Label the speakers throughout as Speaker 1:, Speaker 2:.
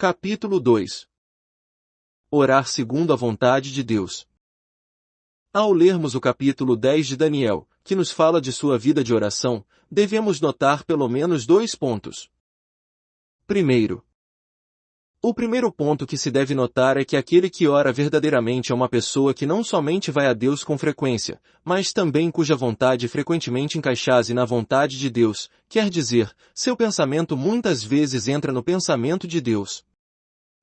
Speaker 1: Capítulo 2. Orar segundo a vontade de Deus. Ao lermos o capítulo 10 de Daniel, que nos fala de sua vida de oração, devemos notar pelo menos 2 pontos. Primeiro, o primeiro ponto que se deve notar é que aquele que ora verdadeiramente é uma pessoa que não somente vai a Deus com frequência, mas também cuja vontade frequentemente encaixase na vontade de Deus, quer dizer, seu pensamento muitas vezes entra no pensamento de Deus.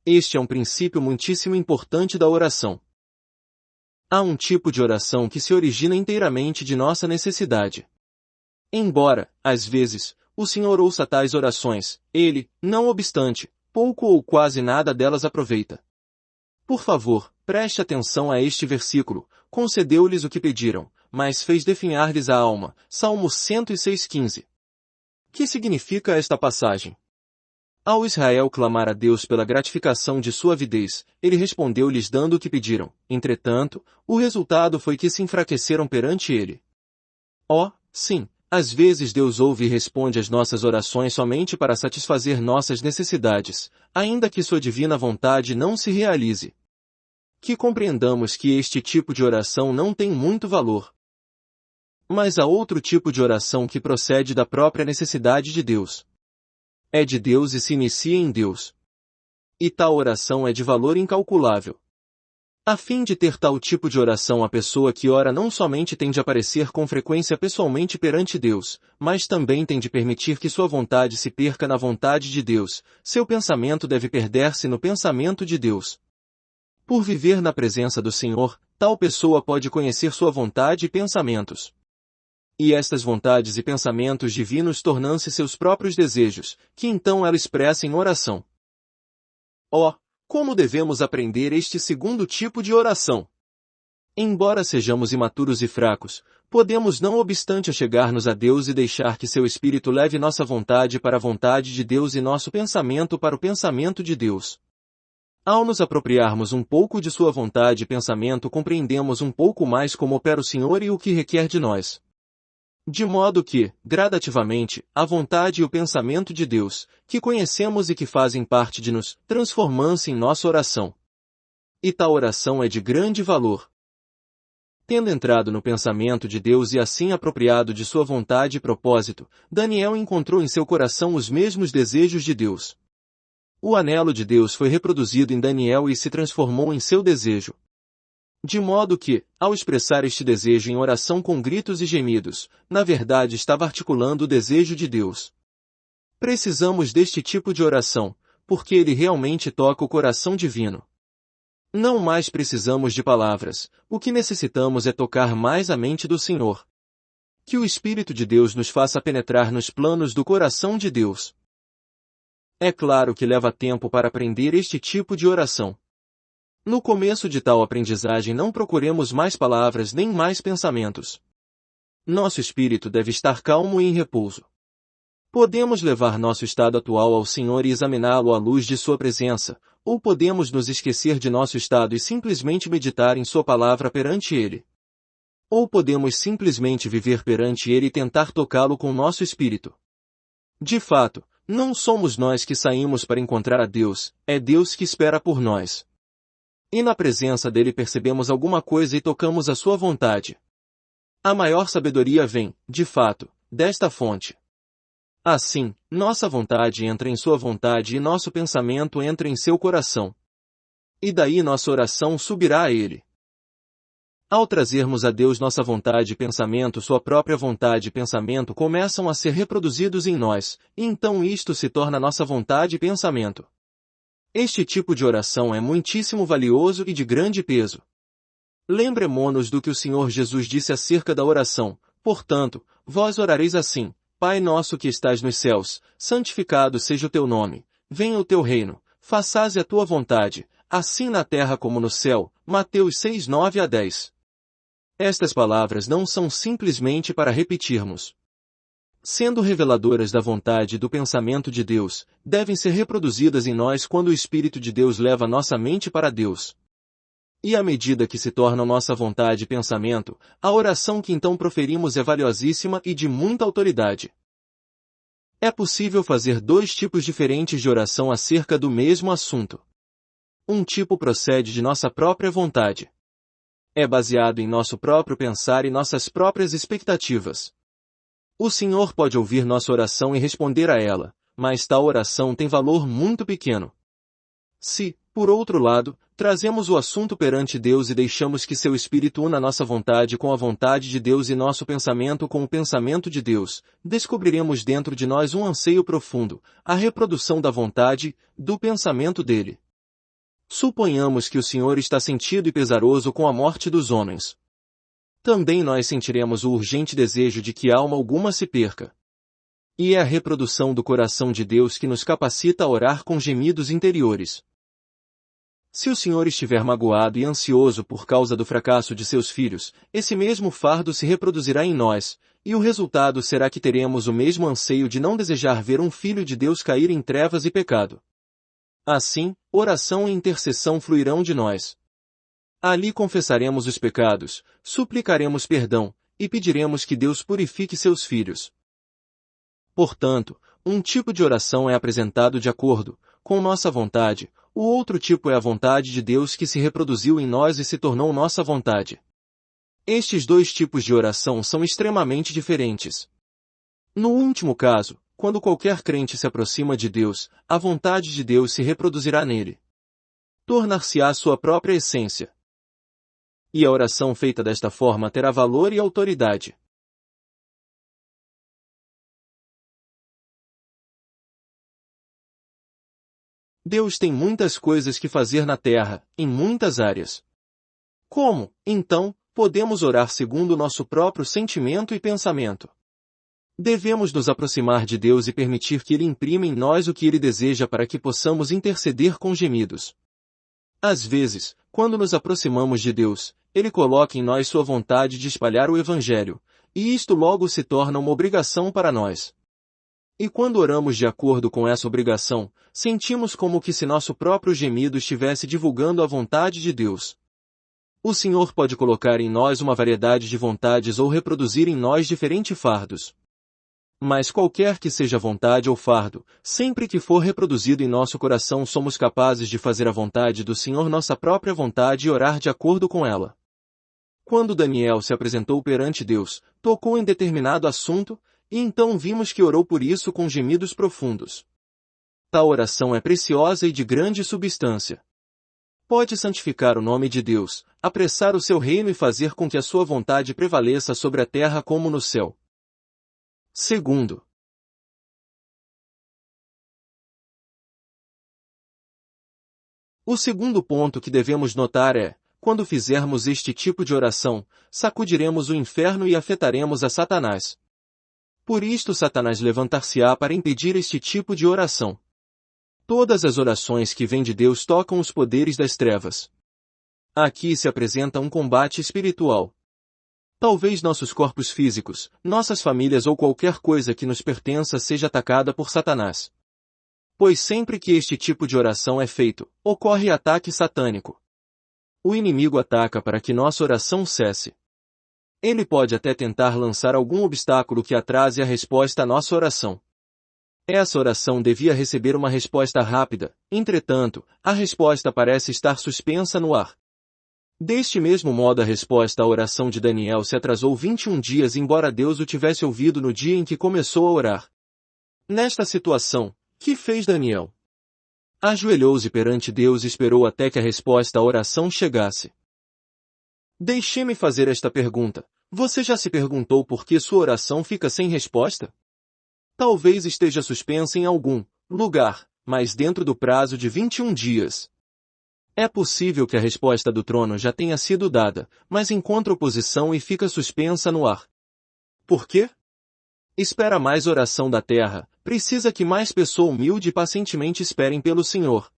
Speaker 1: Este é um princípio muitíssimo importante da oração. Há um tipo de oração que se origina inteiramente de nossa necessidade. Embora, às vezes, o Senhor ouça tais orações, Ele, não obstante, pouco ou quase nada delas aproveita. Por favor, preste atenção a este versículo: concedeu-lhes o que pediram, mas fez definhar-lhes a alma. Salmo 106:15. Que significa esta passagem? Ao Israel clamar a Deus pela gratificação de sua avidez, ele respondeu-lhes dando o que pediram. Entretanto, o resultado foi que se enfraqueceram perante ele. Sim, às vezes Deus ouve e responde às nossas orações somente para satisfazer nossas necessidades, ainda que sua divina vontade não se realize. Que compreendamos que este tipo de oração não tem muito valor. Mas há outro tipo de oração que procede da própria necessidade de Deus. É de Deus e se inicia em Deus. E tal oração é de valor incalculável. A fim de ter tal tipo de oração, a pessoa que ora não somente tem de aparecer com frequência pessoalmente perante Deus, mas também tem de permitir que sua vontade se perca na vontade de Deus, seu pensamento deve perder-se no pensamento de Deus. Por viver na presença do Senhor, tal pessoa pode conhecer sua vontade e pensamentos. E estas vontades e pensamentos divinos tornam-se seus próprios desejos, que então ela expressa em oração. Como devemos aprender este segundo tipo de oração? Embora sejamos imaturos e fracos, podemos não obstante achegar-nos a Deus e deixar que seu Espírito leve nossa vontade para a vontade de Deus e nosso pensamento para o pensamento de Deus. Ao nos apropriarmos um pouco de sua vontade e pensamento, compreendemos um pouco mais como opera o Senhor e o que requer de nós. De modo que, gradativamente, a vontade e o pensamento de Deus, que conhecemos e que fazem parte de nós, transformam-se em nossa oração. E tal oração é de grande valor. Tendo entrado no pensamento de Deus e assim apropriado de sua vontade e propósito, Daniel encontrou em seu coração os mesmos desejos de Deus. O anelo de Deus foi reproduzido em Daniel e se transformou em seu desejo. De modo que, ao expressar este desejo em oração com gritos e gemidos, na verdade estava articulando o desejo de Deus. Precisamos deste tipo de oração, porque ele realmente toca o coração divino. Não mais precisamos de palavras, o que necessitamos é tocar mais a mente do Senhor. Que o Espírito de Deus nos faça penetrar nos planos do coração de Deus. É claro que leva tempo para aprender este tipo de oração. No começo de tal aprendizagem não procuremos mais palavras nem mais pensamentos. Nosso espírito deve estar calmo e em repouso. Podemos levar nosso estado atual ao Senhor e examiná-lo à luz de sua presença, ou podemos nos esquecer de nosso estado e simplesmente meditar em sua palavra perante Ele. Ou podemos simplesmente viver perante Ele e tentar tocá-lo com nosso espírito. De fato, não somos nós que saímos para encontrar a Deus, é Deus que espera por nós. E na presença dele percebemos alguma coisa e tocamos a sua vontade. A maior sabedoria vem, de fato, desta fonte. Assim, nossa vontade entra em sua vontade e nosso pensamento entra em seu coração. E daí nossa oração subirá a ele. Ao trazermos a Deus nossa vontade e pensamento, sua própria vontade e pensamento começam a ser reproduzidos em nós, e então isto se torna nossa vontade e pensamento. Este tipo de oração é muitíssimo valioso e de grande peso. Lembremo-nos do que o Senhor Jesus disse acerca da oração: portanto, vós orareis assim: Pai nosso que estás nos céus, santificado seja o teu nome, venha o teu reino, façase a tua vontade, assim na terra como no céu. Mateus 6:9-10. Estas palavras não são simplesmente para repetirmos. Sendo reveladoras da vontade e do pensamento de Deus, devem ser reproduzidas em nós quando o Espírito de Deus leva nossa mente para Deus. E à medida que se tornam nossa vontade e pensamento, a oração que então proferimos é valiosíssima e de muita autoridade. É possível fazer dois tipos diferentes de oração acerca do mesmo assunto. Um tipo procede de nossa própria vontade. É baseado em nosso próprio pensar e nossas próprias expectativas. O Senhor pode ouvir nossa oração e responder a ela, mas tal oração tem valor muito pequeno. Se, por outro lado, trazemos o assunto perante Deus e deixamos que seu Espírito una nossa vontade com a vontade de Deus e nosso pensamento com o pensamento de Deus, descobriremos dentro de nós um anseio profundo, a reprodução da vontade, do pensamento dele. Suponhamos que o Senhor está sentido e pesaroso com a morte dos homens. Também nós sentiremos o urgente desejo de que alma alguma se perca. E é a reprodução do coração de Deus que nos capacita a orar com gemidos interiores. Se o Senhor estiver magoado e ansioso por causa do fracasso de seus filhos, esse mesmo fardo se reproduzirá em nós, e o resultado será que teremos o mesmo anseio de não desejar ver um filho de Deus cair em trevas e pecado. Assim, oração e intercessão fluirão de nós. Ali confessaremos os pecados, suplicaremos perdão, e pediremos que Deus purifique seus filhos. Portanto, um tipo de oração é apresentado de acordo com nossa vontade, o outro tipo é a vontade de Deus que se reproduziu em nós e se tornou nossa vontade. Estes dois tipos de oração são extremamente diferentes. No último caso, quando qualquer crente se aproxima de Deus, a vontade de Deus se reproduzirá nele. Tornar-se-á sua própria essência. E a oração feita desta forma terá valor e autoridade. Deus tem muitas coisas que fazer na terra, em muitas áreas. Como, então, podemos orar segundo nosso próprio sentimento e pensamento? Devemos nos aproximar de Deus e permitir que Ele imprima em nós o que Ele deseja para que possamos interceder com gemidos. Às vezes, quando nos aproximamos de Deus, Ele coloca em nós sua vontade de espalhar o Evangelho, e isto logo se torna uma obrigação para nós. E quando oramos de acordo com essa obrigação, sentimos como que se nosso próprio gemido estivesse divulgando a vontade de Deus. O Senhor pode colocar em nós uma variedade de vontades ou reproduzir em nós diferentes fardos. Mas qualquer que seja a vontade ou fardo, sempre que for reproduzido em nosso coração somos capazes de fazer a vontade do Senhor nossa própria vontade e orar de acordo com ela. Quando Daniel se apresentou perante Deus, tocou em determinado assunto, e então vimos que orou por isso com gemidos profundos. Tal oração é preciosa e de grande substância. Pode santificar o nome de Deus, apressar o seu reino e fazer com que a sua vontade prevaleça sobre a terra como no céu. Segundo, o segundo ponto que devemos notar é, quando fizermos este tipo de oração, sacudiremos o inferno e afetaremos a Satanás. Por isto Satanás levantar-se-á para impedir este tipo de oração. Todas as orações que vêm de Deus tocam os poderes das trevas. Aqui se apresenta um combate espiritual. Talvez nossos corpos físicos, nossas famílias ou qualquer coisa que nos pertença seja atacada por Satanás. Pois sempre que este tipo de oração é feito, ocorre ataque satânico. O inimigo ataca para que nossa oração cesse. Ele pode até tentar lançar algum obstáculo que atrase a resposta à nossa oração. Essa oração devia receber uma resposta rápida, entretanto, a resposta parece estar suspensa no ar. Deste mesmo modo a resposta à oração de Daniel se atrasou 21 dias embora Deus o tivesse ouvido no dia em que começou a orar. Nesta situação, que fez Daniel? Ajoelhou-se perante Deus e esperou até que a resposta à oração chegasse. Deixe-me fazer esta pergunta. Você já se perguntou por que sua oração fica sem resposta? Talvez esteja suspensa em algum lugar, mas dentro do prazo de 21 dias. É possível que a resposta do trono já tenha sido dada, mas encontra oposição e fica suspensa no ar. Por quê? Espera mais oração da terra, precisa que mais pessoa humilde e pacientemente esperem pelo Senhor.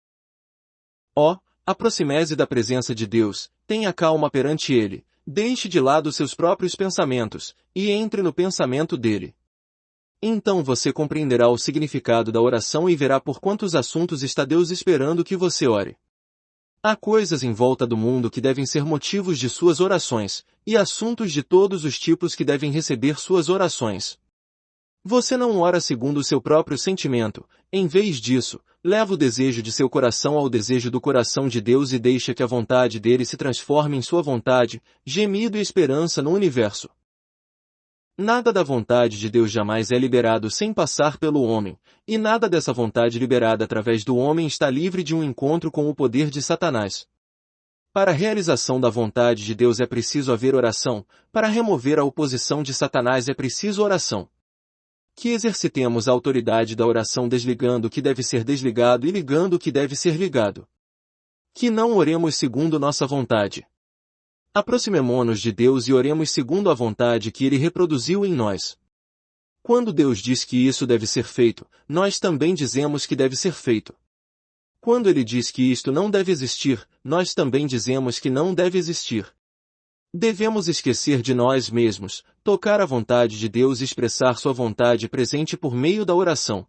Speaker 1: Ó, aproxime-se da presença de Deus, tenha calma perante Ele, deixe de lado seus próprios pensamentos, e entre no pensamento dele. Então você compreenderá o significado da oração e verá por quantos assuntos está Deus esperando que você ore. Há coisas em volta do mundo que devem ser motivos de suas orações, e assuntos de todos os tipos que devem receber suas orações. Você não ora segundo o seu próprio sentimento, em vez disso, leva o desejo de seu coração ao desejo do coração de Deus e deixa que a vontade dele se transforme em sua vontade, gemido e esperança no universo. Nada da vontade de Deus jamais é liberado sem passar pelo homem, e nada dessa vontade liberada através do homem está livre de um encontro com o poder de Satanás. Para a realização da vontade de Deus é preciso haver oração, para remover a oposição de Satanás é preciso oração. Que exercitemos a autoridade da oração desligando o que deve ser desligado e ligando o que deve ser ligado. Que não oremos segundo nossa vontade. Aproximemo-nos de Deus e oremos segundo a vontade que Ele reproduziu em nós. Quando Deus diz que isso deve ser feito, nós também dizemos que deve ser feito. Quando Ele diz que isto não deve existir, nós também dizemos que não deve existir. Devemos esquecer de nós mesmos, tocar a vontade de Deus e expressar sua vontade presente por meio da oração.